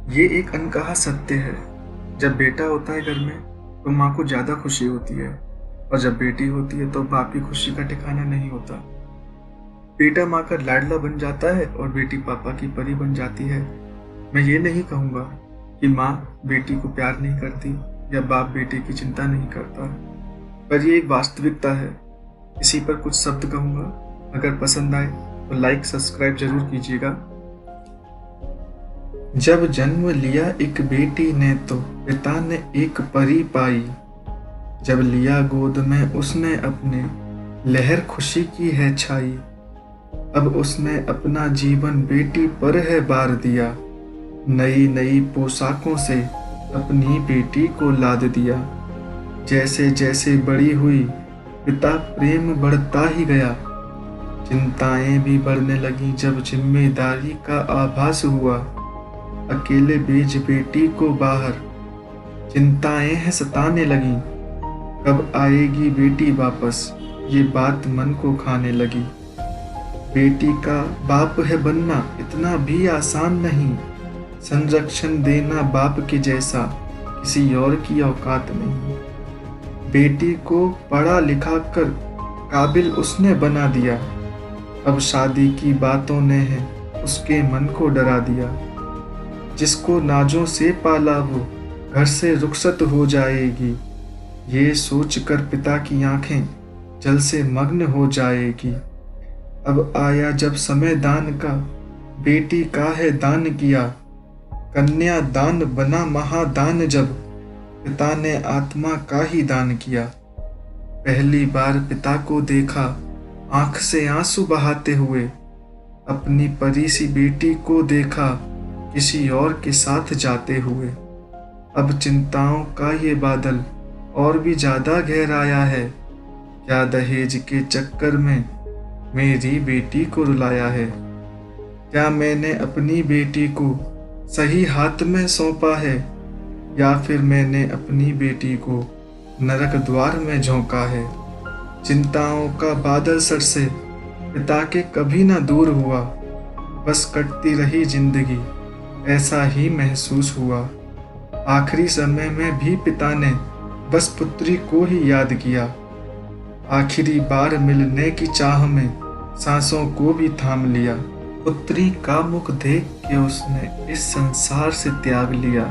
ये एक अनकहा सत्य है। जब बेटा होता है घर में तो माँ को ज़्यादा खुशी होती है, और जब बेटी होती है तो बाप की खुशी का ठिकाना नहीं होता। बेटा माँ का लाडला बन जाता है और बेटी पापा की परी बन जाती है। मैं ये नहीं कहूँगा कि माँ बेटी को प्यार नहीं करती या बाप बेटे की चिंता नहीं करता, पर ये एक वास्तविकता है। इसी पर कुछ शब्द कहूँगा। अगर पसंद आए तो लाइक सब्सक्राइब जरूर कीजिएगा। जब जन्म लिया एक बेटी ने तो पिता ने एक परी पाई। जब लिया गोद में उसने अपने, लहर खुशी की है छाई। अब उसने अपना जीवन बेटी पर है बार दिया। नई नई पोशाकों से अपनी बेटी को लाद दिया। जैसे जैसे बड़ी हुई पिता प्रेम बढ़ता ही गया। चिंताएं भी बढ़ने लगी जब जिम्मेदारी का आभास हुआ। अकेले भेज बेटी को बाहर, चिंताएं हैं सताने लगी। कब आएगी बेटी वापस, ये बात मन को खाने लगी। बेटी का बाप है बनना इतना भी आसान नहीं। संरक्षण देना बाप के जैसा किसी और की औकात नहीं। बेटी को पढ़ा लिखा कर काबिल उसने बना दिया। अब शादी की बातों ने है उसके मन को डरा दिया। जिसको नाजों से पाला वो घर से रुखसत हो जाएगी। ये सोचकर पिता की आंखें जल से मग्न हो जाएगी। अब आया जब समय दान का, बेटी का है दान किया। कन्या दान बना महादान जब पिता ने आत्मा का ही दान किया। पहली बार पिता को देखा आंख से आंसू बहाते हुए। अपनी परी सी बेटी को देखा किसी और के साथ जाते हुए। अब चिंताओं का ये बादल और भी ज्यादा गहराया है। क्या दहेज के चक्कर में मेरी बेटी को रुलाया है? क्या मैंने अपनी बेटी को सही हाथ में सौंपा है, या फिर मैंने अपनी बेटी को नरक द्वार में झोंका है? चिंताओं का बादल सर से पिता के कभी ना दूर हुआ। बस कटती रही जिंदगी, ऐसा ही महसूस हुआ। आखिरी समय में भी पिता ने बस पुत्री को ही याद किया। आखिरी बार मिलने की चाह में सांसों को भी थाम लिया। पुत्री का मुख देख के उसने इस संसार से त्याग लिया।